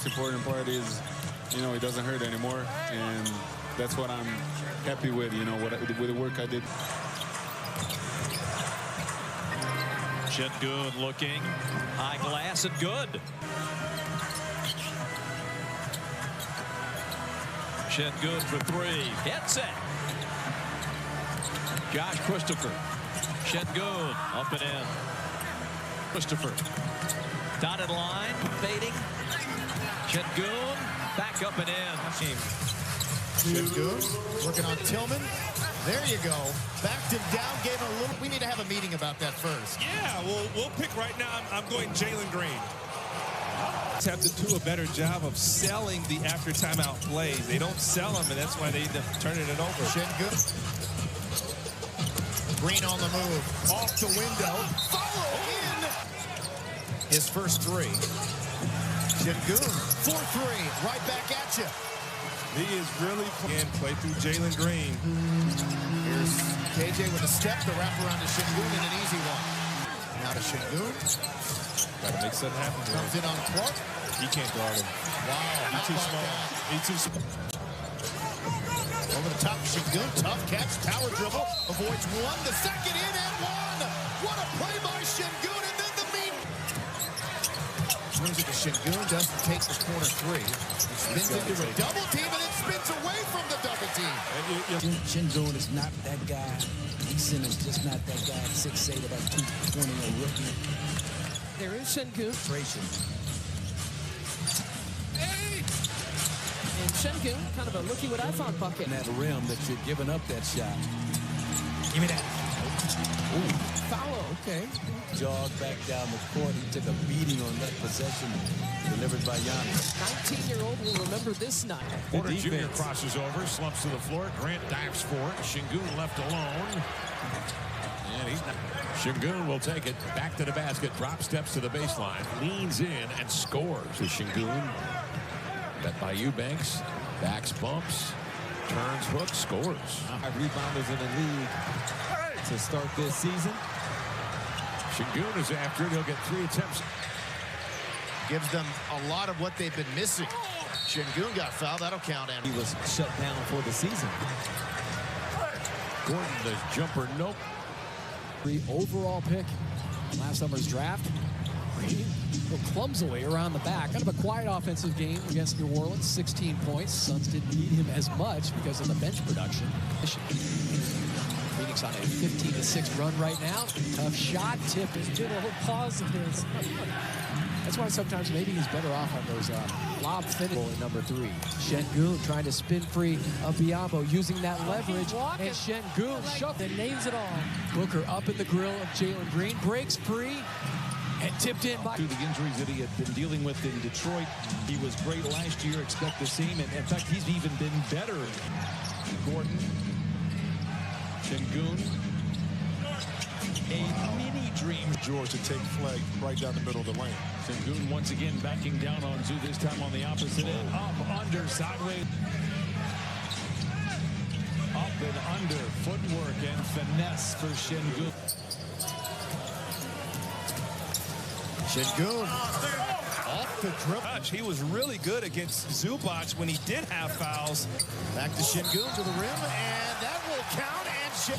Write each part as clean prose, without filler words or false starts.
important part is, he doesn't hurt anymore, and that's what I'm happy with, with the work I did. Sengun looking, high glass and good. Sengun for three, hits it. Josh Christopher, Sengun up and in. Christopher, dotted line, fading. Sengun back up and in. Sengun working on Tillman. There you go. Backed him down, gave him a little. We need to have a meeting about that first. Yeah, we'll pick right now. I'm going Jalen Green. Have to do a better job of selling the after timeout plays. They don't sell them, and that's why they end up turning it over. Sengun. Green on the move. Off the window. Follow in. His first three. Sengun, 4-3. Right back at you. He is really playing play through Jalen Green. Here's KJ with a step. The wraparound to Sengun and an easy one. Now to Sengun. Got to make something happen. Comes in on Clark. He can't guard him. Wow. He's too small. He's too small. Over the top, Sengun. Tough catch. Tower dribble. Avoids one. The second in and one. What a play by Sengun. And then the mean. Swings it to Sengun. Doesn't take the corner three. He spins into a double team and then spins away from the double team. Sengun is not that guy. Eason is just not that guy. 6'8", about 220, a rookie. There is Sengun. And Sengun, kind of a looky what I found bucket. In that rim that you're giving up that shot. Give me that. Ooh. Foul, okay. Jogged back down the court. He took a beating on that possession delivered by Giannis. 19-year-old will remember this night. Porter Jr. crosses over, slumps to the floor. Grant dives for it. Sengun left alone. And he's not. Sengun will take it back to the basket, drop steps to the baseline, leans in and scores. So Sengun, bet by Eubanks, backs, bumps, turns, hook, scores. 5 rebounders in the league to start this season. Sengun is after it. He'll get 3 attempts. Gives them a lot of what they've been missing. Sengun got fouled. That'll count. And he was shut down for the season. Gordon, the jumper, nope. Overall pick last summer's draft. Little clumsily around the back. Kind of a quiet offensive game against New Orleans. 16 points. Suns didn't need him as much because of the bench production. Phoenix on a 15-6 run right now. Tough shot. Tip is did a little pause of his. That's why sometimes maybe he's better off on those lob finish in number 3. Sengun trying to spin free of Biyombo using that leverage. And Sengun shoved and names it all. Booker up in the grill of Jalen Green. Breaks free and tipped in by... Through the injuries that he had been dealing with in Detroit. He was great last year. Expect to see him. And in fact, he's even been better. Gordon. Sengun. A mini dream. George to take flag right down the middle of the lane. Sengun once again backing down on Zoo, this time on the opposite end. Up, under, sideways. Up and under. Footwork and finesse for Sengun. Sengun off the dribble. He was really good against Zubac when he did have fouls. Back to Sengun to the rim, and that will count. And 0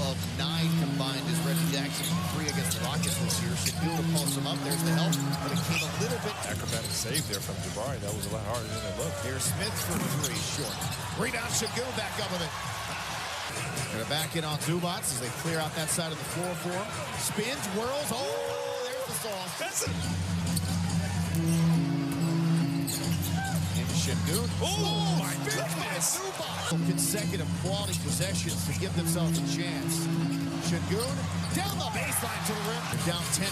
of 9 combined as Reggie Jackson 3 against the Rockets this year. Sengun will pulse him up. There's the help, but it came a little bit. Acrobatic save there from Jabari. That was a lot harder than it looked. Here's Smith for 3 short. Rebound, Sengun back up with it. Gonna back in on Zubac as they clear out that side of the floor for him. Spins, whirls. Oh, there's the sauce. That's it. Sengun. Oh, my goodness. Consecutive quality possessions to give themselves a chance. Sengun down the baseline to the rim. They're down 10.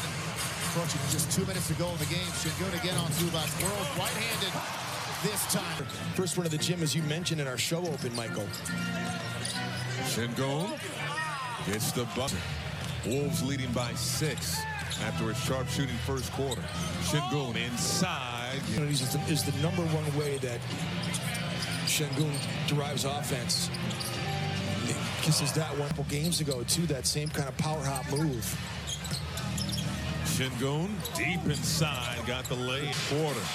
Approaching just 2 minutes to go in the game. Sengun again on Zubac. World right-handed this time. First one of the gym, as you mentioned in our show open, Michael. Sengun gets the bucket. Wolves leading by 6 after a sharpshooting first quarter. Sengun inside. Is the #1 way that Sengun derives offense. Because there's that one couple games ago, too, that same kind of power hop move. Sengun deep inside, got the lay. Quarter.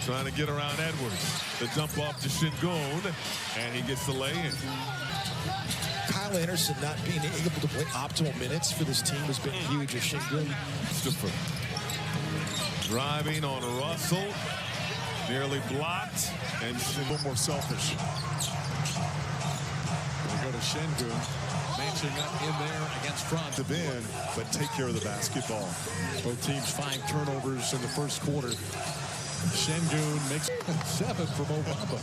Trying to get around Edwards. The dump off to Sengun, and he gets the lay-in. Kyle Anderson not being able to play optimal minutes for this team has been huge. As Sengun driving on Russell, nearly blocked, and a little more selfish. They go to Sengun, matching up in there against front of in, but take care of the basketball. Both teams 5 turnovers in the first quarter. Sengun makes 7 from Obama.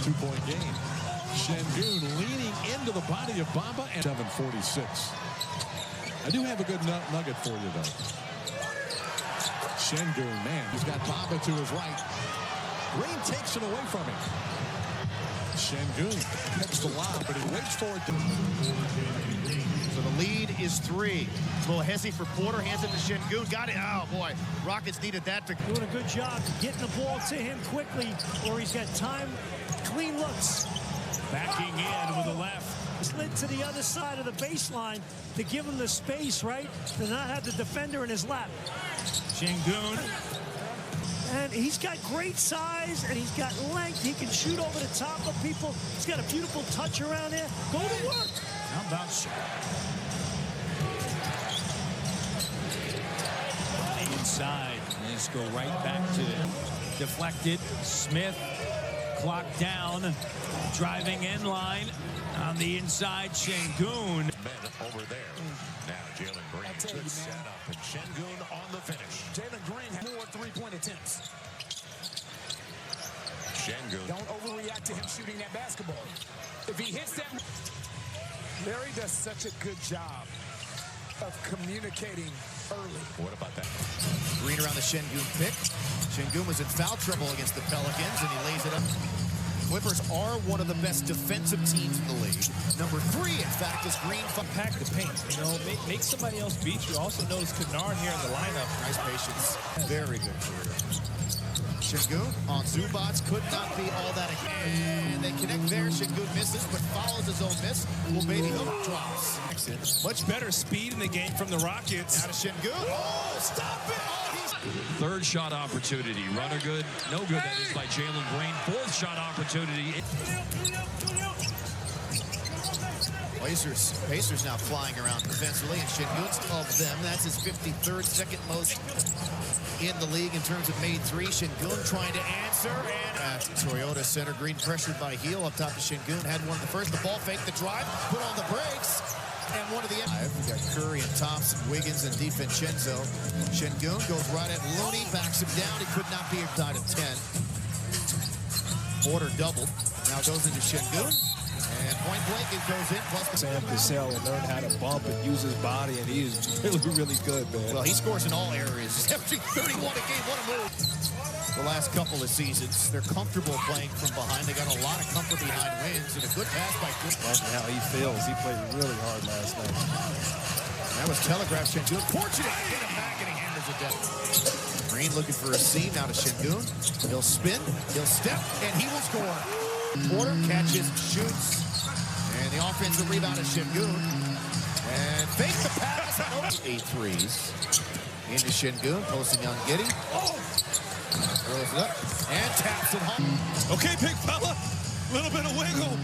2-point game. Sengun leaning into the body of Bamba and 7:46. I do have a good nugget for you, though. Sengun, man, he's got Bamba to his right. Green takes it away from him. Sengun picks the lob, but he waits for it to... So the lead is 3. A little hezzy for Porter, hands it to Sengun. Got it. Oh, boy. Rockets needed that to... Doing a good job getting the ball to him quickly, or he's got time, clean looks. Backing in with the left. Slid to the other side of the baseline to give him the space, right? To not have the defender in his lap. Sengun. And he's got great size, and he's got length. He can shoot over the top of people. He's got a beautiful touch around there. Go to work. How about shot? Inside. Let's go right back to deflected. Smith. Clock down. Driving in line. On the inside, Sengun. Men over there. Now Jalen Green. Good setup, and Sengun on the finish. Jalen Green had more 3-point attempts. Sengun. Don't overreact to him shooting that basketball. If he hits that... Larry does such a good job of communicating early. What about that? Green around the Sengun pick. Sengun was in foul trouble against the Pelicans, and he lays it up. Clippers are one of the best defensive teams in the league. Number 3, in fact, is Green. Pack the paint, you know, make somebody else beat you. Also notice Kennard here in the lineup. Nice patience. Very good career. Sengun on Zubats could not be all that again. And they connect there. Sengun misses, but follows his own miss. Well, baby hook drops. Much better speed in the game from the Rockets. Now to Sengun. Oh, stop it! Third shot opportunity. Runner good. No good. That is by Jalen Green. Fourth shot opportunity. Pacers now flying around defensively, and Sengun's of them. That's his 53rd, second most in the league in terms of made 3. Sengun trying to answer, and Toyota center. Green pressured by Heel up top of Sengun. Had one of the first. The ball fake, the drive, put on the brakes. And one of the we got Curry and Thompson, Wiggins, and DiVincenzo. Sengun goes right at Looney, backs him down. He could not be inside of 10. Porter doubled. Now goes into Sengun. And point blank, it goes in. Plus Sam Cassell and learn how to bump and use his body, and he is really, really good, man. Well, he scores in all areas. Averaging 31 a game. What a move. The last couple of seasons, they're comfortable playing from behind. They got a lot of comfort behind wins, and a good pass by Chris. That's how he feels. He played really hard last night. That was telegraphed. Sengun fortunate. Get him back, and he hammers it down. Green looking for a seam. Now to Sengun. He'll spin, he'll step, and he will score. Porter catches, shoots, and the offensive rebound is Sengun. And fake the pass. 8 threes. Into Sengun, posting on Giddey. Oh! Throws it up and taps it home. Okay, big fella. A little bit of wiggle.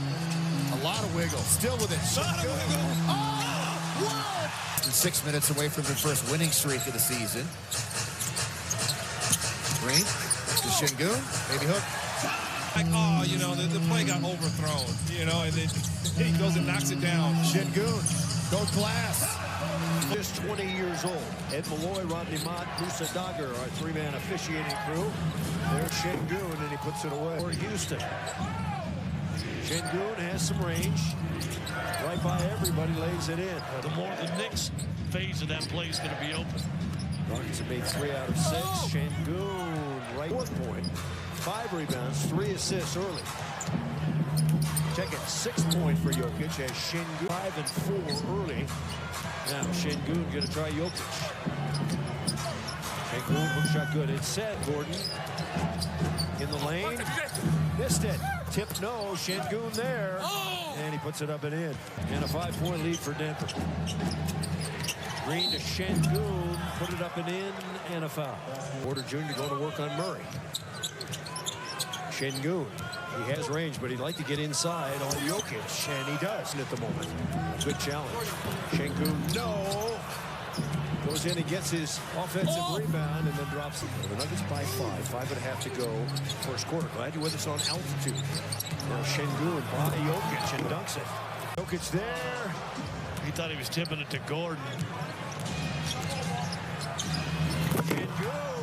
A lot of wiggle. Still with it. A lot of wiggle. Oh! Wow! 6 minutes away from their first winning streak of the season. Green to Sengun. Maybe hook. Like, oh, you know, the play got overthrown, you know, and then he goes and knocks it down. Sengun goes glass. Just 20 years old. Ed Malloy, Rodney Mott, Musa Dagger, our 3-man officiating crew. There's Sengun, and he puts it away for Houston. Sengun has some range. Right by everybody, lays it in. The more the Knicks phase of that play is going to be open. Rockets have made 3 out of 6. Sengun, right 4th point. 5 rebounds, 3 assists early. Second 6th point for Jokic as Sengun 5 and 4 early. Now Sengun gonna try Jokic. Sengun hook shot good. It's set. Gordon in the lane. Missed it. Tip no. Sengun there. And he puts it up and in. And a 5-point lead for Denver. Green to Sengun. Put it up and in. And a foul. Porter Jr. going to work on Murray. Sengun, he has range, but he'd like to get inside on Jokic, and he does at the moment. Good challenge. Sengun, no. Goes in and gets his offensive rebound and then drops it. The Nuggets by 5.5 to go. First quarter. Glad you're with us on altitude. Now Sengun, body Jokic, and dunks it. Jokic there. He thought he was tipping it to Gordon. Sengun.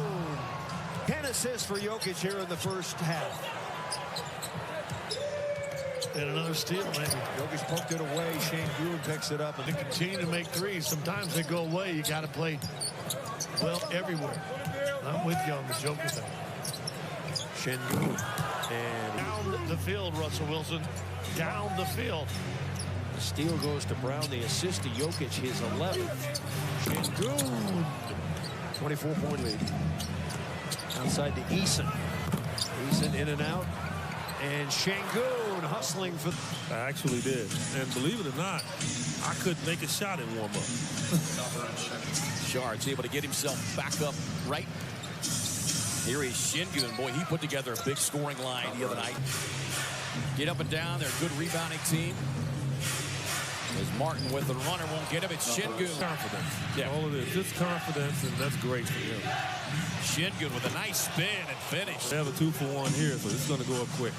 10 assists for Jokic here in the first half. And another steal, maybe. Jokic poked it away. Sengun picks it up. And they continue to make threes. Sometimes they go away. You got to play well everywhere. I'm with you on the Joker thing. Sengun. And down the field, Russell Wilson. Down the field. The steal goes to Brown. The assist to Jokic, his 11th. Sengun. 24-point lead. Outside to Eason. Eason in and out. And Sengun hustling for... I actually did. And believe it or not, I couldn't make a shot in warm-up. Shards able to get himself back up right. Here is Sengun. Boy, he put together a big scoring line the other night. Get up and down. They're a good rebounding team. As Martin with the runner won't get him. It's Sengun. Confidence. Yeah. All it is, just confidence, and that's great for him. Sengun with a nice spin and finish. They have a 2-for-1 here, so this is going to go up quick.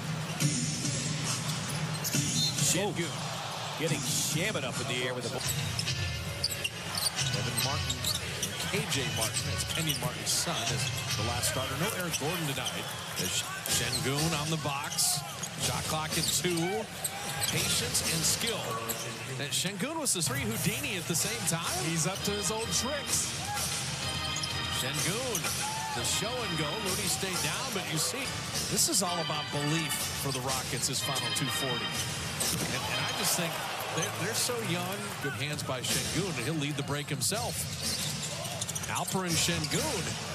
Sengun getting Shabbat up in the air with the ball. Evan Martin, KJ Martin, that's Kenyon Martin's son, is the last starter. No Eric Gordon tonight. There's Sengun on the box. Shot clock at 2. Patience and skill. And Sengun was the 3 Houdini at the same time. He's up to his old tricks. Sengun, the show and go. Looney stayed down, but you see, this is all about belief for the Rockets, this final 240. And I just think they're so young. Good hands by Sengun, and he'll lead the break himself. Alperen Sengun.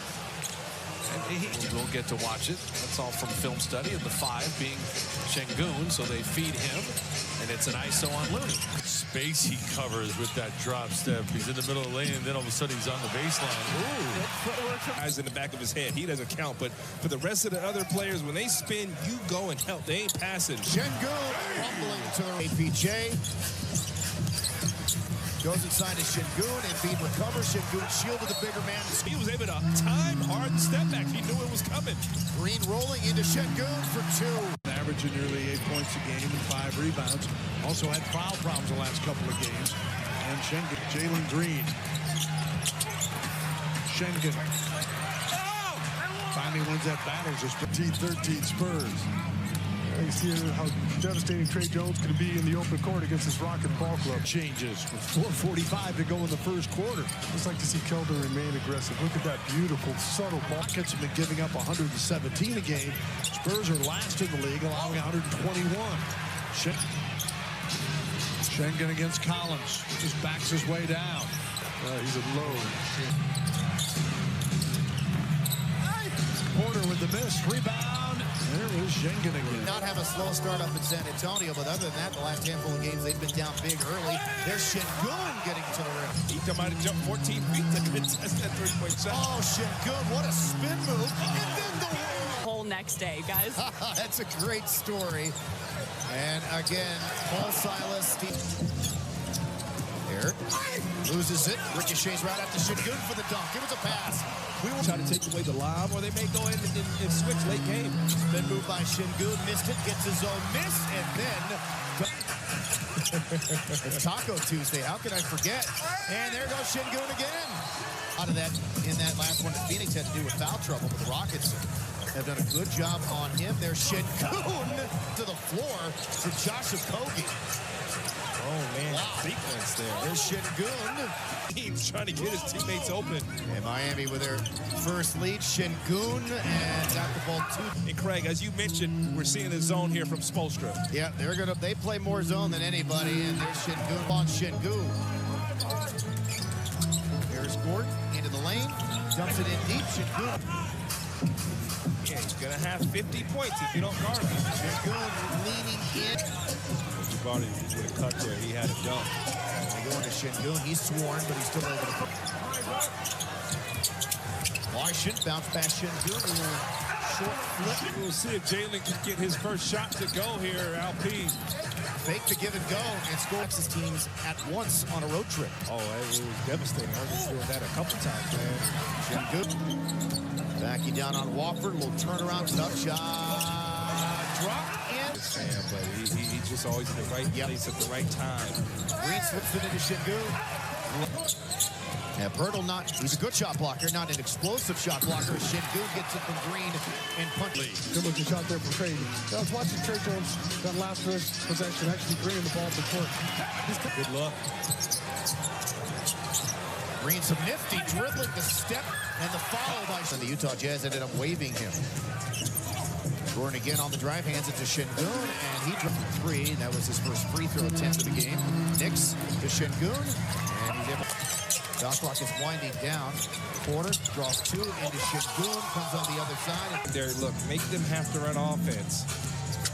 And we'll get to watch it. That's all from film study of the 5 being Sengun, so they feed him, and it's an ISO on Looney. Space he covers with that drop step. He's in the middle of the lane, and then all of a sudden he's on the baseline. Ooh. Eyes in the back of his head. He doesn't count, but for the rest of the other players, when they spin, you go and help. They ain't passing. Sengun rumbling to the APJ. Goes inside to Sengun. Embiid recovers. Sengun shielded the bigger man. He was able to time hard step back. He knew it was coming. Green rolling into Sengun for 2. Averaging nearly 8 points a game and 5 rebounds. Also had foul problems the last couple of games. And Sengun, Jalen Green. Sengun finally wins that battle. Just 13 Spurs. You see how devastating Trey Jones can be in the open court against this Rocket ball club. Changes with 4:45 to go in the first quarter. Just like to see Kelder remain aggressive. Look at that beautiful, subtle ball. Rockets have been giving up 117 a game. Spurs are last in the league, allowing 121. Sengun against Collins. Just backs his way down. He's a low. Porter with the miss. Rebound. There is Sengun again. Not have a slow start up in San Antonio, but other than that, the last handful of games, they've been down big early. There's Sengun getting to the rim. He might have jumped 14 feet to contest that 3-point shot. Oh, Sengun, what a spin move. And then the whole next day, guys. That's a great story. And again, Paul Silas. There. Loses it. Ricochets right after Sengun for the dunk. Give us a pass. We will try to take away the lob, or they may go in and switch late game. Then moved by Sengun. Missed it. Gets his own miss. And then... It's Taco Tuesday. How can I forget? And there goes Sengun again. Out of that, in that last one, Phoenix had to do with foul trouble, but the Rockets have done a good job on him. There's Sengun to the floor for Josh Okogie. Oh, man, sequence there. There's Sengun. He's trying to get his teammates open. And Miami with their first lead. Sengun and got the ball 2. And Craig, as you mentioned, we're seeing the zone here from Spoelstra. Yeah, they play more zone than anybody. And there's Sengun on Sengun. Here's Gordon into the lane. Dumps it in deep. Sengun. Yeah, he's going to have 50 points if you don't guard him. Sengun leaning in. Barty with a cut there. He had a dunk. They go into Sengun. He's sworn, but he's still able to put. Washington bounce past Sengun. short flip. We'll see if Jalen can get his first shot to go here, Alperen. Fake the give and go and score Texas teams at once on a road trip. Oh, it was devastating. I was doing that a couple times, man. Good. Backing down on Wofford. Little turnaround. Tough shot. Drop in. But he's just always in the right place at the right time. Green slips it into Sengun. Yeah, Bertle he's a good shot blocker, not an explosive shot blocker. Sengun gets it from Green and punches. Good looking shot there from Trey. I was watching Trey Jones that last possession, actually bringing the ball to court. Good luck. Green, some nifty dribbling, the step and the follow by. And the Utah Jazz ended up waving him. Gordon again on the drive, hands it to Sengun, and he dropped three. That was his first free throw attempt of the game. Knicks to Sengun, and he's able. Shot clock is winding down. Porter draws two into Sengun, comes on the other side. There, look, make them have to run offense.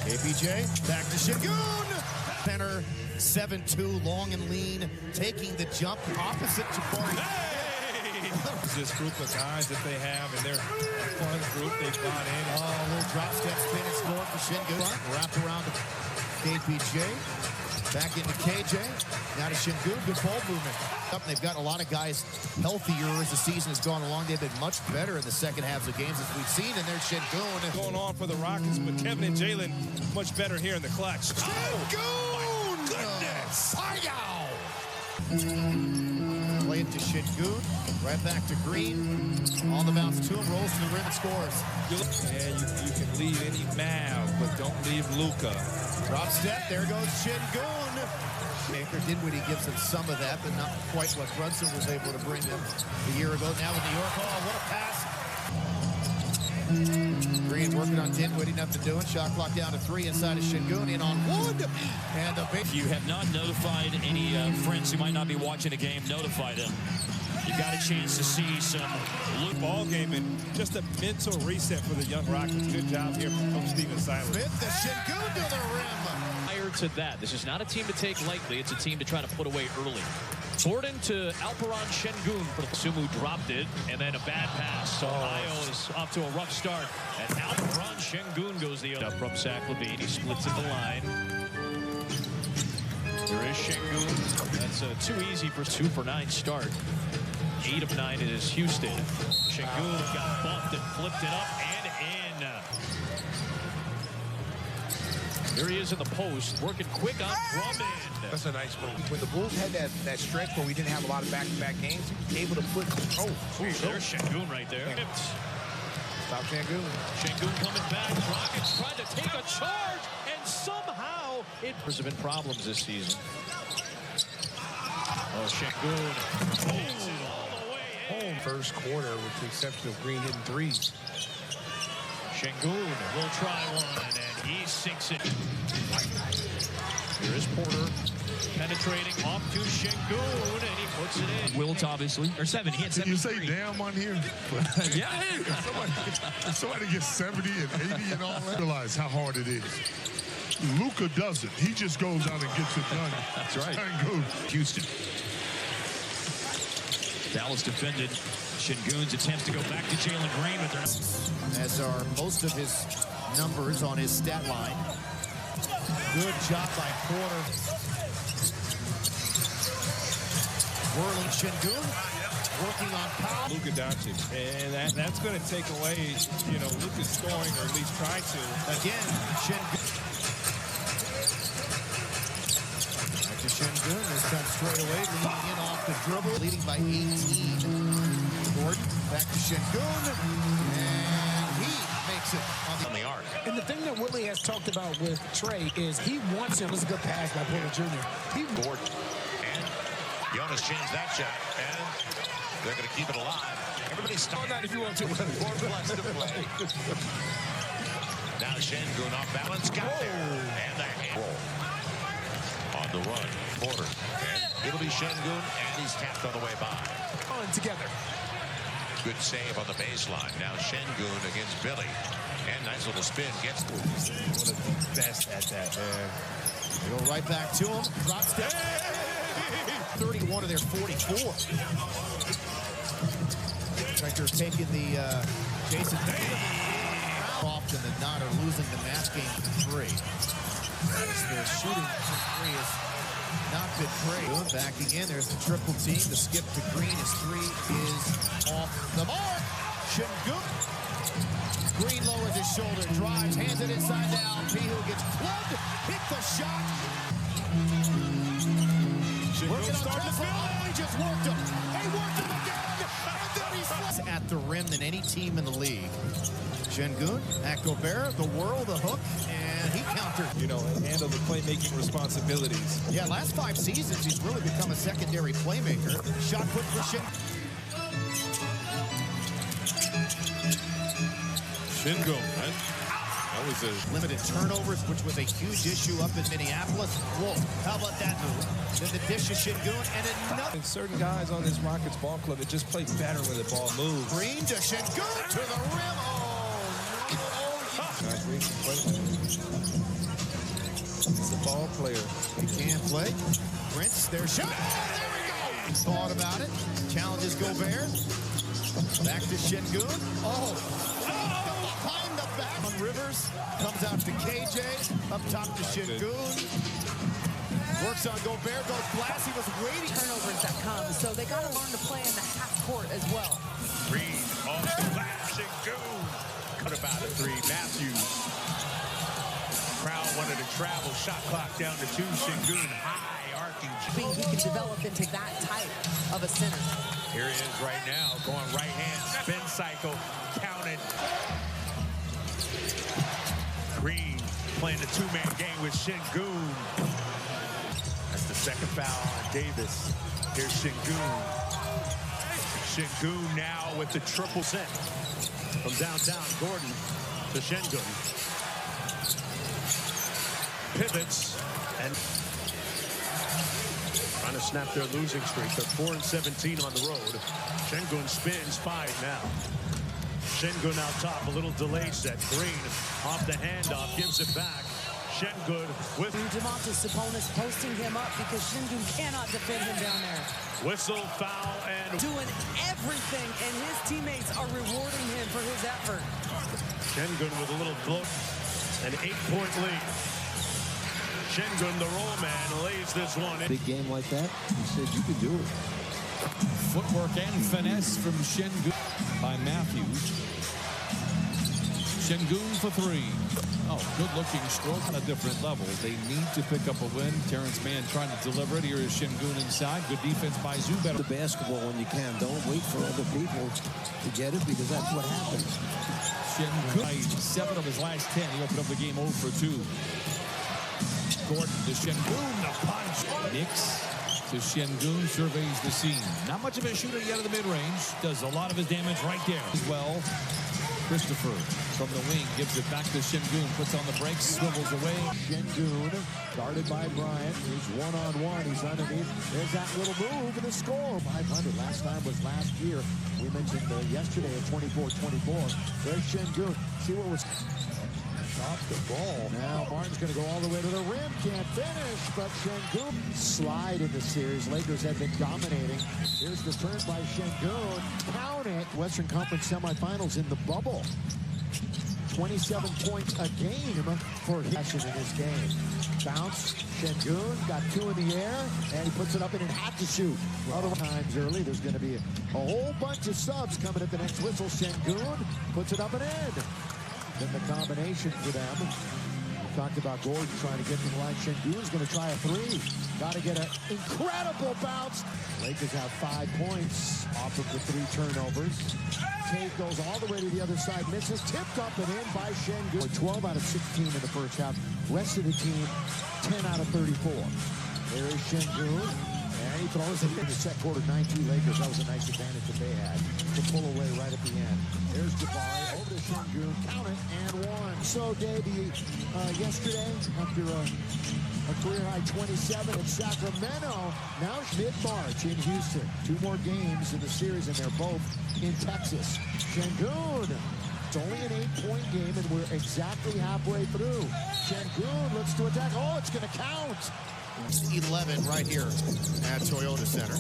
KPJ back to Sengun. Center 7-2, long and lean, taking the jump opposite Jabari. This group of guys that they have, and they're a fun group they brought in. Oh, a little drop step spin and score for Sengun. Wrapped around to KPJ. Back into KJ. Now to Sengun. Good ball movement. They've got a lot of guys healthier as the season has gone along. They've been much better in the second halves of games as we've seen. And there's Sengun. Going on for the Rockets, but Kevin and Jalen much better here in the clutch. Sengun! Oh, my goodness! Play it to Sengun. Right back to Green. On the bounce to him. Rolls to the rim and scores. And you can leave any Mav, but don't leave Luka. Drop step. There goes Sengun. Baker Dinwiddie gives him some of that, but not quite what Brunson was able to bring them a year ago. Now with New York. Oh, what a pass. Green working on Dinwiddie, nothing doing. Shot clock down to 3 inside of Sengun, in on Wood. And the big. If you have not notified any friends who might not be watching a game, notify them. You got a chance to see some ball game and just a mental reset for the young Rockets. Good job here from Coach Steven Silas. Smith to Sengun to the rim. Prior to that, this is not a team to take lightly. It's a team to try to put away early. Gordon to Alperen Sengun. Sumu dropped it, and then a bad pass. So Ohio is off to a rough start. And Alperen Sengun goes the other from Zach LaVine. He splits at the line. There is Sengun. That's too easy for 2 for 9 start. 8 of 9 is Houston. Sengun got bumped and flipped it up and in. There he is in the post, working quick on Drummond. That's a nice move. When the Bulls had that stretch where we didn't have a lot of back-to-back games, he was able to put. There's Sengun right there. Stop Sengun. Sengun coming back. Rockets trying to take a charge, and somehow there's been problems this season. Oh, Sengun. All the way in. First quarter, with the exception of Green hitting threes. Sengun will try one, and he sinks it. Here is Porter penetrating off to Sengun, and he puts it in. Wilt, obviously, or 7. He had 73. You say damn on here? Yeah. Somebody gets 70 and 80 and all that. Realize how hard it is. Luka doesn't. He just goes out and gets it done. That's right. Houston. Dallas defended Sengun's attempts to go back to Jalen Green with their. As are most of his numbers on his stat line. Good job by Porter. Whirling Sengun. Working on Powell. Luka Doncic. And that's going to take away, Luka's scoring, or at least try to. Again, Sengun. Back to Sengun. This time straight away. Leading in off the dribble. Leading by 18. Gordon back to Sengun. And he makes it on the arc. And the thing that Willie has talked about with Trey is he wants him. It was a good pass by Porter Jr. Gordon. And Jonas changed that shot. And they're going to keep it alive. Everybody's starting out if you want to. 4 plus to play. Now Sengun off balance. Got there. And the hand roll. On the run. Porter. And it'll be Sengun. And he's tapped on the way by. On together. Good save on the baseline. Now Sengun against Billy. And nice little spin. Gets one of the best at that, man. They go right back to him. Drop step. 31 of their 44. Striker taking the Jason. often than not are losing the match game for 3. As the shooting for 3 has not been great. Backing in, there's the triple team. The skip to Green. His 3 is off the mark. Sengun. Green lowers his shoulder, drives, hands it inside to Alperen, gets plugged, hit the shot. Working on Trevor. Oh, he just worked him. He worked him again. And then he's at the rim than any team in the league. Sengun, at Gobert, the whirl, the hook, and he countered. You know, and handle the playmaking responsibilities. Yeah, last 5 seasons, he's really become a secondary playmaker. Shot put for Sengun, right? That was a limited turnovers, which was a huge issue up in Minneapolis. Whoa, how about that move? Then the dish to Sengun, and another. And certain guys on this Rockets ball club that just play better when the ball moves. Green to Sengun to the rim. He's a ball player. He can play. Prince, their shot. Oh, there we go. Thought about it. Challenges Gobert. Back to Sengun. Oh. Behind the back on Rivers. Comes out to KJ. Up top to Sengun. Works on Gobert. Goes blast. He was waiting. Turnovers that come. So they got to learn to play in the half court as well. Green off the glass. Sengun. Cut about a 3. Matthews. Crowd wanted to travel. Shot clock down to 2. Sengun high arcing. He can develop into that type of a center. Here he is right now, going right hand, spin cycle, counted. Green playing the 2-man game with Sengun. That's the second foul on Davis. Here's Sengun. Sengun now with the triple set. From downtown, Gordon to Sengun. Pivots and trying to snap their losing streak. They're 4-17 on the road. Sengun spins 5 now. Sengun out top, a little delay set. Green off the handoff, gives it back. Sengun with Domantas Sabonis posting him up because Sengun cannot defend him down there. Whistle, foul, and doing everything, and his teammates are rewarding him for his effort. Sengun with a little blow, an 8-point lead. Sengun, the roll man, lays this one in. Big game like that, he said you could do it. Footwork and finesse from Sengun by Matthews. Sengun for 3. Oh, good-looking stroke on a different level. They need to pick up a win. Terrence Mann trying to deliver it. Here is Sengun inside. Good defense by Zubac. The basketball when you can. Don't wait for other people to get it because that's what happens. Sengun, 7 of his last 10. He opened up the game 0 for 2. Gordon to Sengun, the punch. Knicks to Sengun, surveys the scene. Not much of a shooter yet at the mid-range. Does a lot of his damage right there as well. Christopher from the wing gives it back to Sengun, puts on the brakes, swivels away. Sengun guarded by Bryant. He's one-on-one. He's underneath. There's that little move and the score. 500. Last time was last year. We mentioned yesterday at 24-24. There's Sengun. See what was off the ball. Now Martin's going to go all the way to the rim. Can't finish, but Sengun slide in the series. Lakers have been dominating. Here's the turn by Sengun. Count it. Western Conference semifinals in the bubble. 27 points a game for him in his game. Bounce. Sengun got 2 in the air, and he puts it up and it had to shoot. Other times early, there's going to be a whole bunch of subs coming at the next whistle. Sengun puts it up and in. Then the combination for them. We talked about Gordon trying to get to the line. Sengun's going to try a 3. Got to get an incredible bounce. Lakers have 5 points off of the 3 turnovers. Tate goes all the way to the other side. Misses. Tipped up and in by Sengun. 12 out of 16 in the first half. Rest of the team, 10 out of 34. There is Sengun. And he throws it in the second quarter. 9-2 Lakers. That was a nice advantage that they had to pull away right at the end. There's Jabari over to Sengun. Count it and 1. So, Dave, yesterday, after a career-high 27 in Sacramento, now mid-March in Houston. 2 more games in the series, and they're both in Texas. Sengun. It's only an 8-point game, and we're exactly halfway through. Sengun looks to attack. Oh, it's going to count. 11 right here at Toyota Center.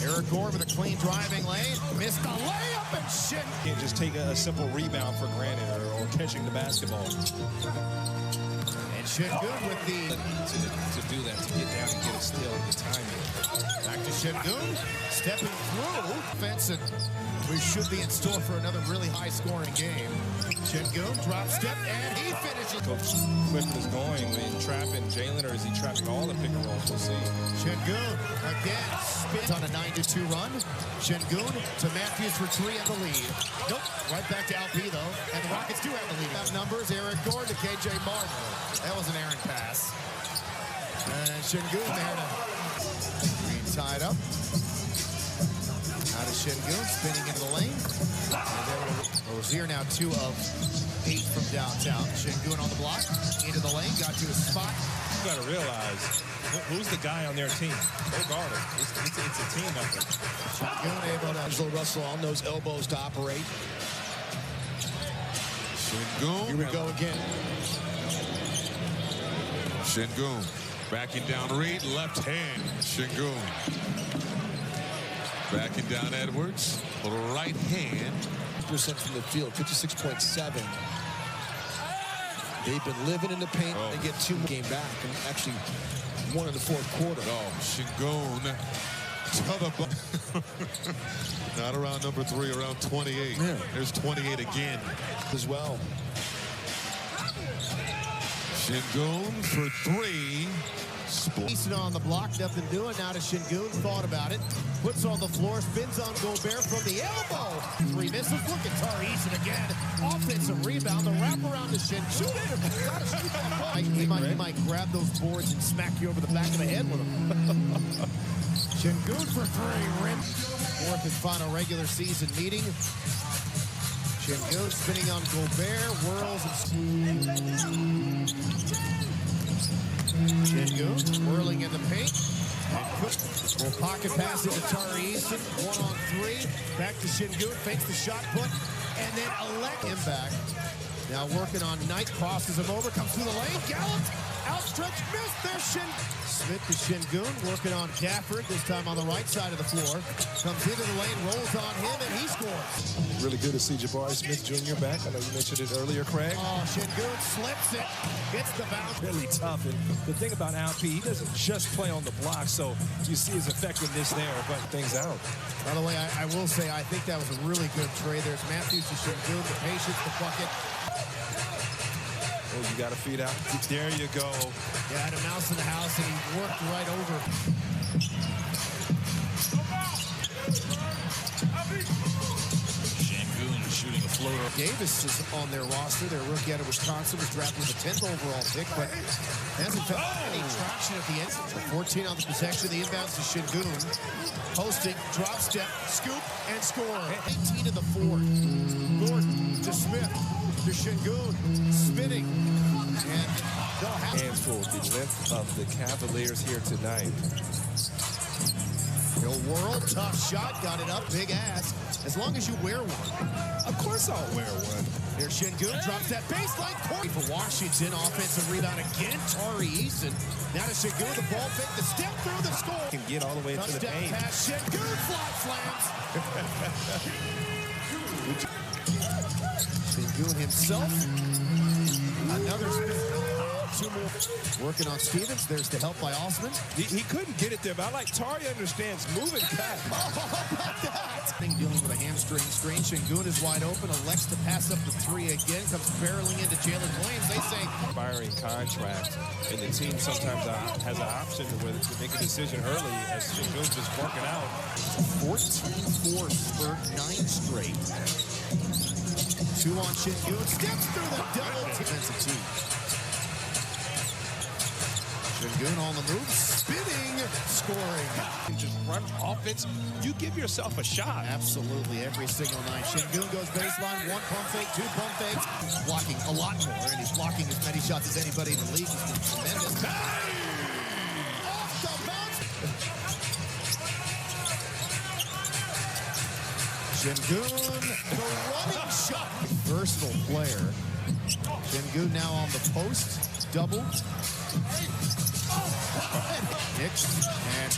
Eric Gore with a clean driving lane. Missed the layup and shit. Can't just take a simple rebound for granted or catching the basketball. And Sengun with the... To do that, to get down and get a steal and the timing. Back to Sengun, stepping through. Offense, and we should be in store for another really high-scoring game. Sengun drop step, and he finishes. Coach Clifford is going and trapping Jalen, or is he trapping all the pick and rolls? We'll see. Sengun again spins on a 9-2 run. Sengun to Matthews for 3 in the lead. Nope, right back to LP though, and the Rockets do have the lead. Have numbers, Eric Gore to KJ Martin. That was an errant pass. And Sengun there to Green tied up. Out of Sengun, spinning into the lane. Rozier now 2 of 8 from downtown. Sengun on the block, into the lane, got to his spot. You got to realize, who's the guy on their team? They guard it. It's a team effort. Sengun able to... Angelo Russell on those elbows to operate. Sengun. Here we go again. Sengun backing down Reed, left hand. Sengun. Backing down Edwards, right hand. % from the field, 56.7. They've been living in the paint. They get 2 game back, and actually 1 in the 4th quarter. Oh, Sengun to the not around number 3, around 28. Yeah. There's 28 again as well. Sengun for 3. Easton on the block, nothing doing. Now to Sengun, thought about it. Puts on the floor, spins on Gobert from the elbow. 3 misses, look at Tari Easton again. Offensive rebound, the wraparound to Sengun. He might grab those boards and smack you over the back of the head with them. Sengun for 3, rim. 4th and final regular season meeting. Sengun spinning on Gobert, whirls and... Sengun whirling in the paint. Will pocket pass into Tari Easton. 1-on-3. Back to Sengun. Fakes the shot put. And then elect him back. Now working on Knight. Crosses him over. Comes through the lane. Gallant. Outstretched. Missed. There's Smith to Sengun. Working on Gafford. This time on the right side of the floor. Comes into the lane. Rolls on him. And he scores. Really good to see Jabari Smith Jr. back. I know you mentioned it earlier, Craig. Oh, Sengun slips it. Gets the bounce. Really tough. And the thing about Alp, he doesn't just play on the block, so you see his effectiveness there, but things out. By the way, I will say, I think that was a really good trade. There's Matthews to Sengun, the patience, the bucket. Oh, you got to feed out. There you go. Yeah, had a mouse in the house, and he worked right over. Shooting a floater. Davis is on their roster. Their rookie out of Wisconsin was drafted with the 10th overall pick, but hasn't found any traction at the end. 14 on the possession. The inbounds to Sengun. Posting, drop step, scoop, and score. 18 to the 4. Gordon to Smith to Sengun. Spinning. And they'll have handful the length of the Cavaliers here tonight. He'll whirl, tough shot, got it up, big ass. As long as you wear one. Of course I'll wear one. Here's Sengun, drops that baseline. For Washington, offensive rebound again. Tari Easton. Now to Sengun, the ball fake, the step through the score. Can get all the way to the paint. Pass, Sengun, flat slams. Sengun himself. Another spin. 2 more. Working on Stevens. There's the help by Osman. He couldn't get it there, but I like Tari understands moving back. Oh, how about that? Dealing with a hamstring strain. Sengun is wide open. Elects to pass up the 3 again. Comes barreling into Jalen Williams. They say expiring contract, and the team sometimes has an option to make a decision early as Sengun's just working out. 14-4 spurt, 9 straight. 2 on Sengun. Steps through the double defensive team. Sengun on the move, spinning, scoring. You just run offense, you give yourself a shot. Absolutely, every single night. Sengun goes baseline, 1 pump fake, 2 pump fakes. Blocking a lot more, and he's blocking as many shots as anybody in the league. He's been tremendous. Off the bounce. Sengun, the running shot. Versatile player. Sengun now on the post, double. Knicks and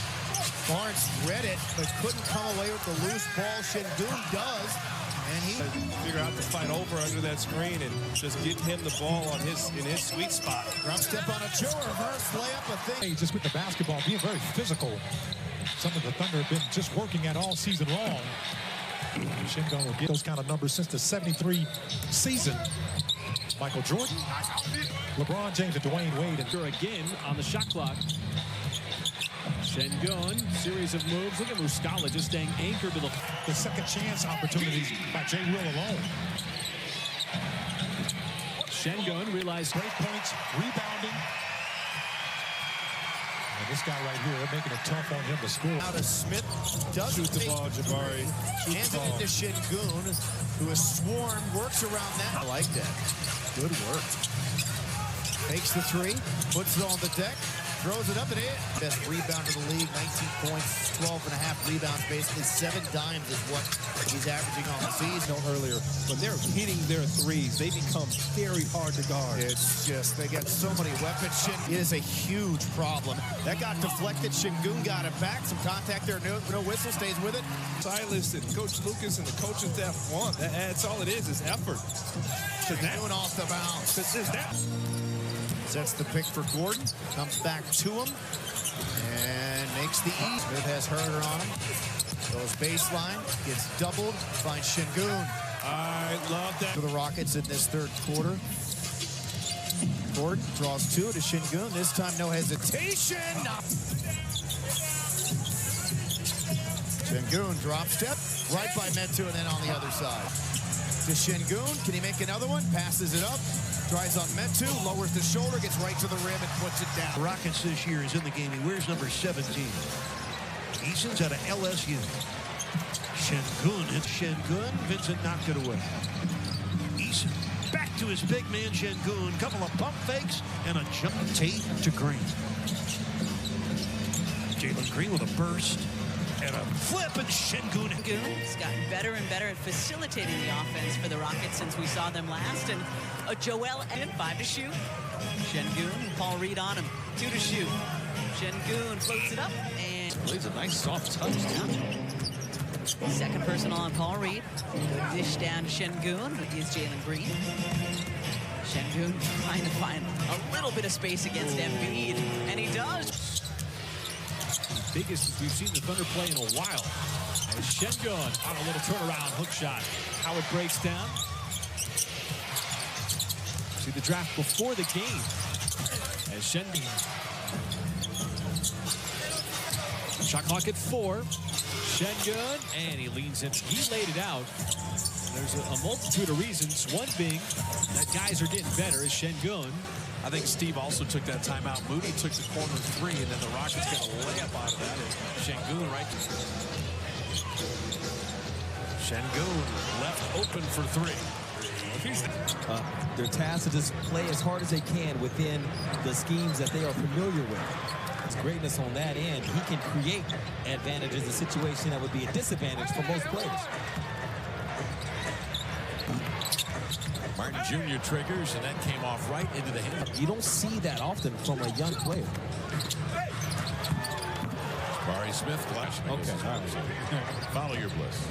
Barnes read it, but couldn't come away with the loose ball. Sengun does, and he figure out to fight over under that screen and just get him the ball on in his sweet spot. Drop step on a two, reverse layup, a thing. Just with the basketball, being very physical. Something the Thunder have been just working at all season long. Sengun will get those kind of numbers since the '73 season. Michael Jordan, LeBron James, and Dwayne Wade. And again on the shot clock. Sengun, series of moves. Look at Muscala just staying anchored to the second chance opportunities by Jay Will alone. Sengun realized great points, rebounding. And this guy right here, they're making it tough on him to score. Out of Smith does shoot the ball, Jabari. Hands it into Sengun, who is sworn, works around that. I like that. Good work. Takes the three, puts it on the deck, throws it up and in. Best rebounder in the league, 19 points, 12.5 rebounds, basically 7 dimes is what he's averaging on the season. Earlier, when they're hitting their threes, they become very hard to guard. It's just, they got so many weapons. It is a huge problem. That got deflected. Sengun got it back. Some contact there, no whistle, stays with it. Silas and Coach Lucas and the coaching staff want. That's all it is effort. Sengun off the bounce. Sets the pick for Gordon, comes back to him, and makes the E. Smith has Herder on him. Goes baseline, gets doubled, finds Sengun. I love that. For the Rockets in this third quarter. Gordon draws two to Sengun. This time, no hesitation. Sengun drop step, right by Metu, and then on the other side. To Sengun, can he make another one? Passes it up. Tries on Metu, lowers the shoulder, gets right to the rim and puts it down. Rockets this year is in the game. He wears number 17. Eason's out of LSU. Sengun hits Sengun. Vincent knocked it away. Eason back to his big man Sengun. Couple of pump fakes and a jump. Tate to Green. Jalen Green with a burst. And a flip, and Sengun. Sengun's gotten better and better at facilitating the offense for the Rockets since we saw them last. And Joel and 5 to shoot. Sengun, Paul Reed on him. 2 to shoot. Sengun floats it up and plays a nice soft touch. Second personal on Paul Reed. Good dish down to Sengun, but he's Jalen Green. Sengun trying to find a little bit of space against Embiid, and he does. Biggest we've seen the Thunder play in a while. As Sengun on a little turnaround hook shot. How it breaks down. See the draft before the game. As Sengun. Shot clock at 4. Sengun, and he leans in. He laid it out. There's a multitude of reasons. One being that guys are getting better as Sengun. I think Steve also took that timeout. Moody took the corner 3, and then the Rockets got a layup out of that. And Sengun right to Sengun left open for 3. They're tasked to just play as hard as they can within the schemes that they are familiar with. His greatness on that end, he can create advantages, a situation that would be a disadvantage for most players. Martin Jr. triggers, and that came off right into the hand. You don't see that often from a young player. Barry Smith flashing. Okay. Follow your bliss.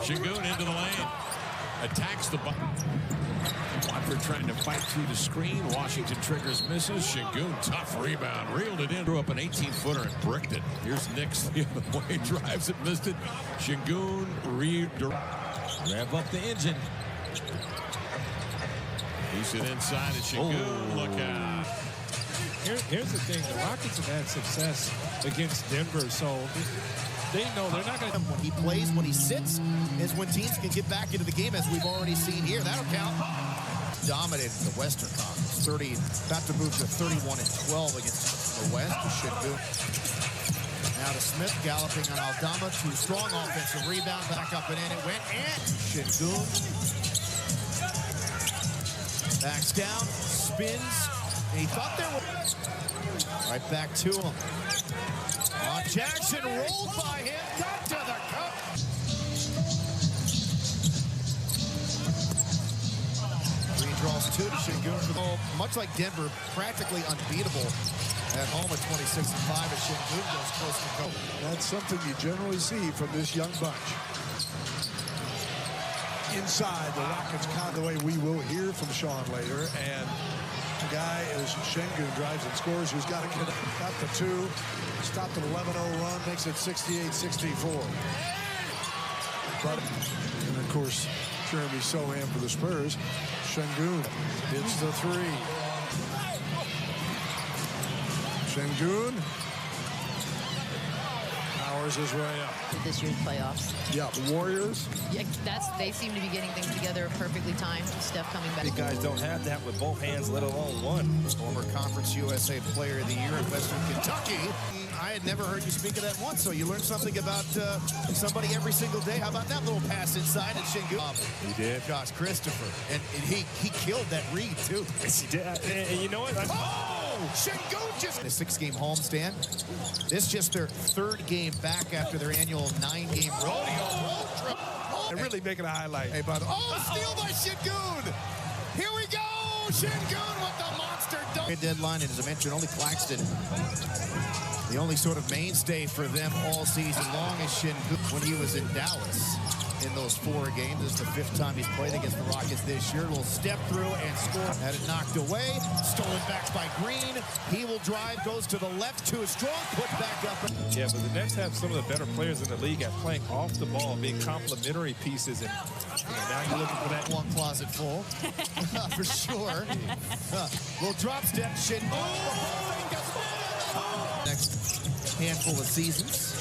Sengun into the lane. Attacks the button. Watford trying to fight through the screen. Washington triggers, misses. Sengun, tough rebound. Reeled it in. Threw up an 18-footer and bricked it. Here's Knicks the other way. Drives it, missed it. Sengun, rev up the engine. He's it inside at Sengun. Look out. Here's the thing. The Rockets have had success against Denver, so they know they're not going to. When he plays, when he sits, is when teams can get back into the game, as we've already seen here. That'll count. Dominated the Western Conference. About to move to 31-12 against the West. To Sengun. Now to Smith, galloping on Aldama. Too strong offensive rebound. Back up and in. It went. And Sengun backs down, spins. And he thought there was. Right back to him. Jackson rolled by him. Got to the cup. Green draws 2 to Sengun. Much like Denver, practically unbeatable At home at 26-5 as Sengun goes close to goal. That's something you generally see from this young bunch. Inside, the Rockets count the way we will hear from Sean later. And the guy is Sengun, drives and scores. Who's got to get got the two. Stopped an 11-0 run, makes it 68-64. But, and of course, Jeremy Sohan for the Spurs. Sengun hits the three. Sengun powers his way up. This year's playoffs. Yeah, the Warriors. Yeah, they seem to be getting things together perfectly timed. Steph coming back. You guys don't have that with both hands, let alone one. Former Conference USA Player of the Year in Western Kentucky. I had never heard you speak of that once, so you learn something about somebody every single day. How about that little pass inside and Sengun? He did. Josh Christopher. And he killed that read, too. Yes, he did. And you know what? Sengun just... A 6-game homestand. This just their 3rd game back after their annual 9-game rodeo. They're really making a highlight. Hey, by the steal by Sengun! Here we go! Sengun with the monster dunk! Deadline, and as I mentioned, only Claxton, the only sort of mainstay for them all season long, is Sengun when he was in Dallas. In those 4 games, this is the 5th time he's played against the Rockets this year. A little step through and score. Had it knocked away. Stolen back by Green. He will drive, goes to the left, to a strong, put back up. Yeah, but the Nets have some of the better players in the league at playing off the ball, being complementary pieces. And now you're looking for that one closet full. For sure. Little drop step. Next handful of seasons.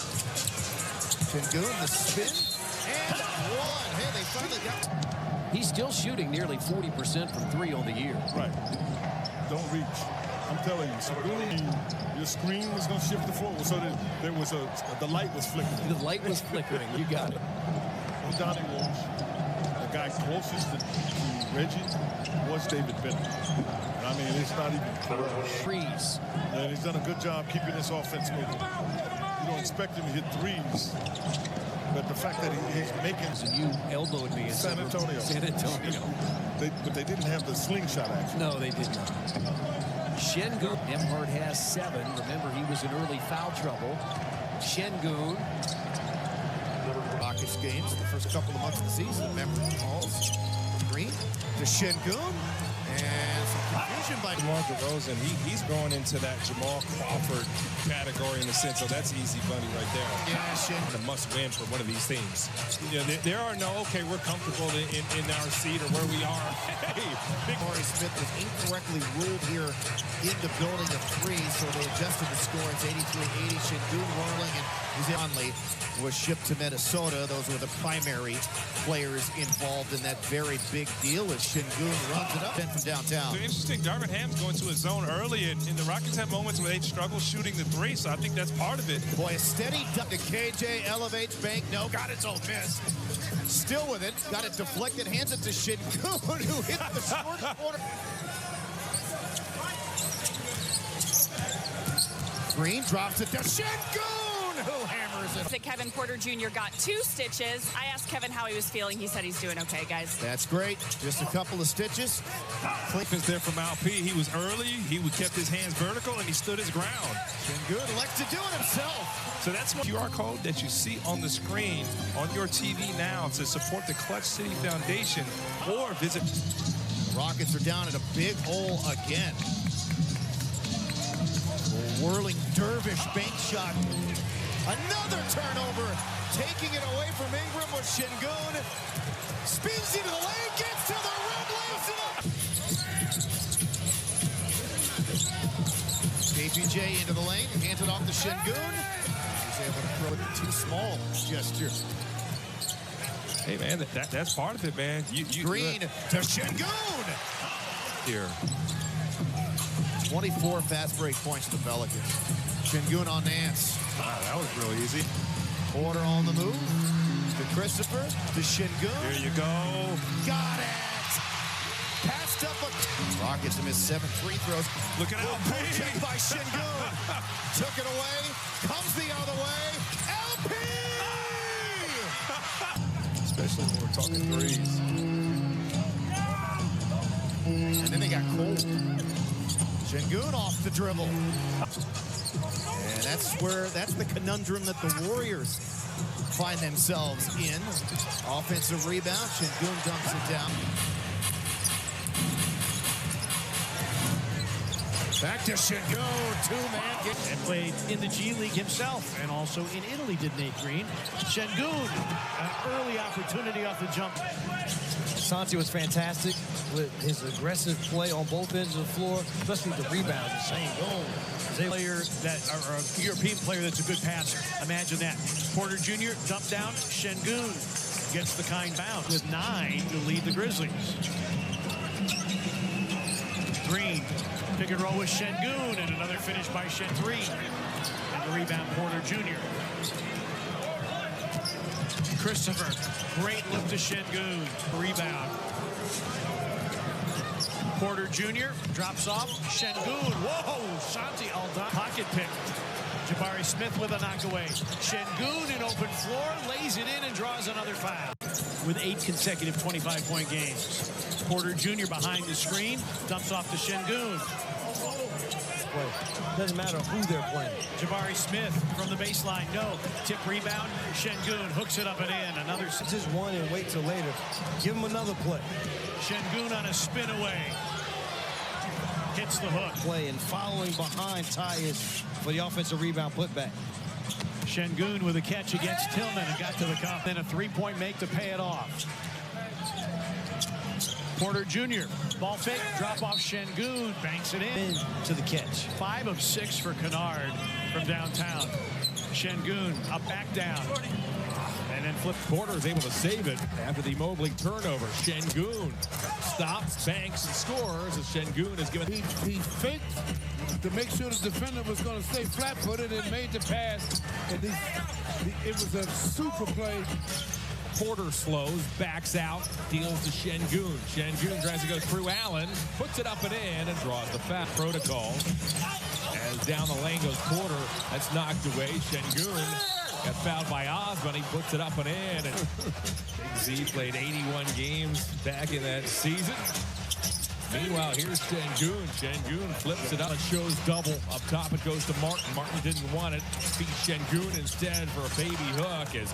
Sengun, the spin. And one. Hey, they finally got... He's still shooting nearly 40% from 3 on the year. Right. Don't reach. I'm telling you, Sengun, your screen was going to shift the floor so that there was the light was flickering. The light was flickering. You got it. Donnie Walsh, the guy closest to Reggie, was David Bennett. I mean, it's not even close. Freeze. And he's done a good job keeping this offense moving. You don't expect him to hit threes. But the fact that he's making... So you elbowed me in San Antonio. But they didn't have the slingshot action. No, they did not. Sengun. Emhart has 7. Remember, he was in early foul trouble. Sengun. Rockets games the first couple of months of the season. Remember, Halls, Green to Sengun. And some confusion by DeMar DeRozan. He's going into that Jamal Crawford category in a sense, so that's easy money right there. Yeah, a must-win for one of these teams. You know, there are no, okay, we're comfortable in our seat or where we are. Hey, Corey Smith was incorrectly ruled here in the building of 3, so they adjusted the score. It's 83-80. Sengun whirling, and Conley was shipped to Minnesota. Those were the primary players involved in that very big deal as Sengun runs it up from downtown. So interesting, Darvin Ham's going to his zone early, and the Rockets have moments where they struggle shooting the 3, so I think that's part of it. Boy, a steady dunk to KJ, elevates, bank, no, got it, oh, miss. Still with it, got it deflected, hands it to Sengun, who hit the short corner. Green drops it to Sengun, who hammers it. That Kevin Porter Jr. got 2 stitches. I asked Kevin how he was feeling. He said he's doing okay, guys. That's great. Just a couple of stitches. Cliff is there from Al P. He was early. He kept his hands vertical, and he stood his ground. Sengun elects to do it himself. So that's one QR code that you see on the screen on your TV now to support the Clutch City Foundation or visit. Rockets are down at a big hole again. Whirling dervish bank shot. Another turnover. Taking it away from Ingram was Sengun. Spins into the lane, gets to the rim, lays it up. KPJ into the lane, hands it off to Sengun. He's able to throw it too small gesture. Hey, man, that's part of it, man. Green to Sengun. Here. 24 fast break points to the Pelicans. Sengun on Nance. Wow, that was real easy. Porter on the move. To Christopher. To Sengun. There you go. Got it. Passed up a... Rockets have missed 7 free throws. Look at Alperen. Check by Sengun. Took it away. Comes the other way. Alperen! Especially when we're talking threes. And then they got cold. Sengun off the dribble. And that's the conundrum that the Warriors find themselves in. Offensive rebound, Sengun dumps it down. Back to Sengun, two-man. And played in the G League himself, and also in Italy did Nate Green. Sengun, an early opportunity off the jump. Santi was fantastic with his aggressive play on both ends of the floor, especially the rebounds. The same goal. A player that, or a European player that's a good passer. Imagine that. Porter Jr. dump down. Sengun gets the kind bounce with 9 to lead the Grizzlies. Green, pick and roll with Sengun, and another finish by Shen3. And the rebound, Porter Jr. Christopher, great look to Sengun. Rebound. Porter Jr. drops off. Sengun, whoa, Santi Aldana. Pocket pick. Jabari Smith with a knockaway. Sengun in open floor, lays it in and draws another foul. With 8 consecutive 25-point games. Porter Jr. behind the screen, dumps off to Sengun. Doesn't matter who they're playing. Jabari Smith from the baseline, no. Tip rebound, Sengun hooks it up and in. Another. Just one and wait till later. Give him another play. Sengun on a spin away. Hits the hook. Play and following behind Ty is for the offensive rebound putback. Sengun with a catch against Tillman and got to the cup. Then a three-point make to pay it off. Porter Jr. Ball fake, drop off Sengun, banks it in. To the catch. 5 of 6 for Kennard from downtown. Sengun up, back down. And then flip. Porter is able to save it after the Mobley turnover. Sengun stops, banks, and scores as Sengun is given. He faked to make sure the defender was going to stay flat-footed and made the pass. And it was a super play. Porter slows, backs out, deals to Sengun. Sengun tries to go through Allen, puts it up and in, and draws the foul. Protocol. As down the lane goes Porter, that's knocked away. Sengun got fouled by Osmond. He puts it up and in. And Big Z played 81 games back in that season. Meanwhile, here's Sengun. Sengun flips it up and shows double. Up top, it goes to Martin. Martin didn't want it. Beats Sengun instead for a baby hook as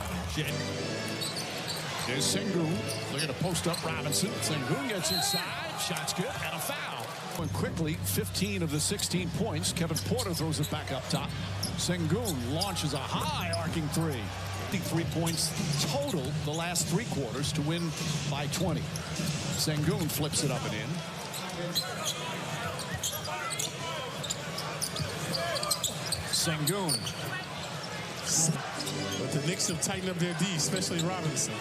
There's Sengun. They're going to post up Robinson. Sengun gets inside. Shot's good. And a foul. And quickly, 15 of the 16 points. Kevin Porter throws it back up top. Sengun launches a high arcing three. 53 points total the last 3 quarters to win by 20. Sengun flips it up and in. Sengun. But the Knicks have tightened up their D, especially Robinson.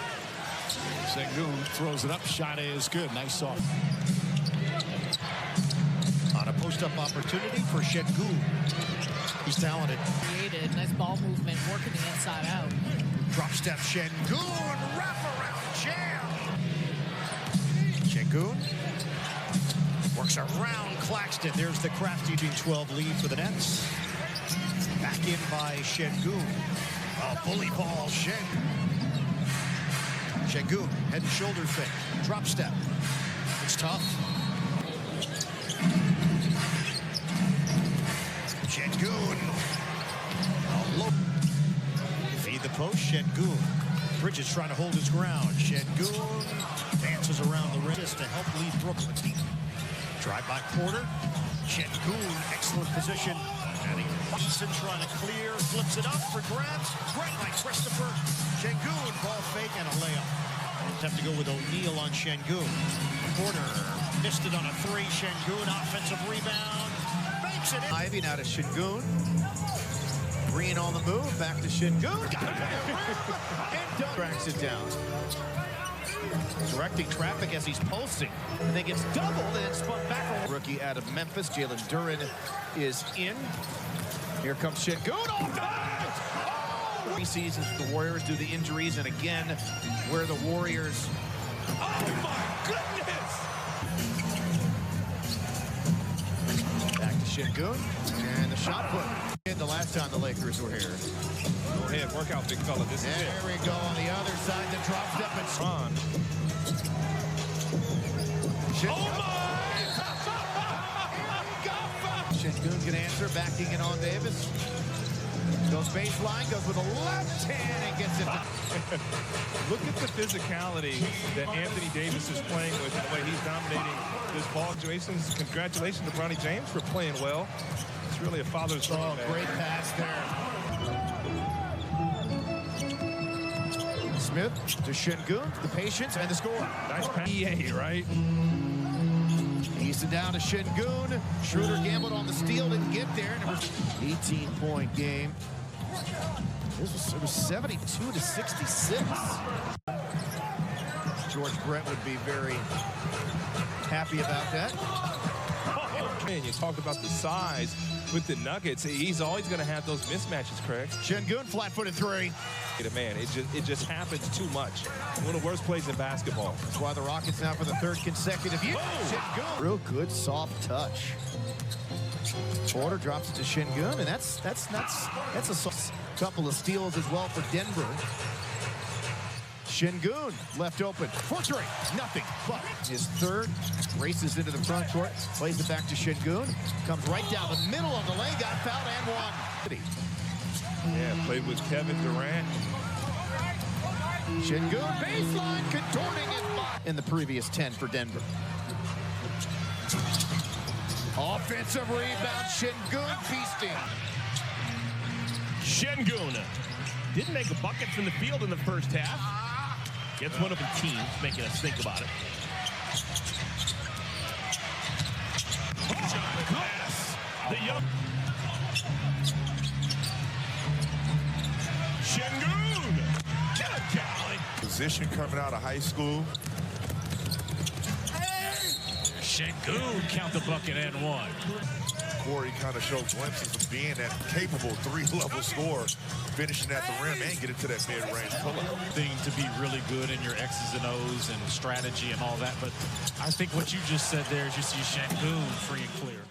Sengun throws it up. Shot is good. Nice soft. On a post-up opportunity for Sengun. He's talented. Created nice ball movement, working the inside out. Drop step Sengun, wraparound jam. Sengun works around Claxton. There's the crafty 12 lead for the Nets. Back in by Sengun. A bully ball, Sengun, head and shoulder fake. Drop step. It's tough. Sengun. Feed the post, Sengun. Bridges trying to hold his ground. Sengun dances around the rim to help lead Brooklyn. Drive by Porter. Sengun, excellent position. And Watson trying to clear, flips it up for grabs. Great by Christopher. Sengun, ball fake and a layup. Have to go with O'Neal on Sengun. Porter missed it on a 3. Sengun, offensive rebound. Makes it in. Ivy now to Sengun. Green on the move, back to Sengun. And tracks it down. Directing traffic as he's pulsing. And then gets doubled and then spun back. Rookie out of Memphis, Jalen Duren is in. Here comes Sengun. Oh, nice! Oh! 3 seasons the Warriors do the injuries, and again, where the Warriors. Oh my goodness! Back to Sengun, and the shot put. The last time the Lakers were here. Go ahead, work out, big fella. This is it. There we go on the other side. The drop step and Ron. Oh my! Sengun can answer, backing in on Davis. Goes baseline, goes with a left hand and gets it. Look at the physicality that Anthony Davis is playing with and the way he's dominating this ball. Congratulations to Bronny James for playing well. It's really a father's son. Great pass there. Smith to Sengun, the patience and the score. Nice pass. EA, right? Easton down to Sengun. Schroeder gambled on the steal, didn't get there. 18-point game. It was 72 to 66. George Brett would be very happy about that. And you talked about the size with the Nuggets. He's always going to have those mismatches, Craig. Sengun, flat-footed three. Man, it just happens too much. One of the worst plays in basketball. That's why the Rockets now for the third consecutive year. Sengun. Real good soft touch. Porter drops it to Sengun, and that's a couple of steals as well for Denver. Sengun left open for three, nothing but his third. Races into the front court, plays it back to Sengun, comes right down the middle of the lane, got fouled and one. Yeah, played with Kevin Durant. Sengun baseline, contorting it in the previous 10 for Denver. Offensive rebound, Sengun feasting. Sengun didn't make a bucket from the field in the first half. Gets one of the teams, making us think about it. Pass. The young Sengun. Get a Cali. Position coming out of high school. Sengun count the bucket and one. Corey kind of showed glimpses of being that capable three-level scorer, finishing at the rim and getting to that mid-range pull-up. Thing to be really good in your X's and O's and strategy and all that, but I think what you just said there is you see Sengun free and clear.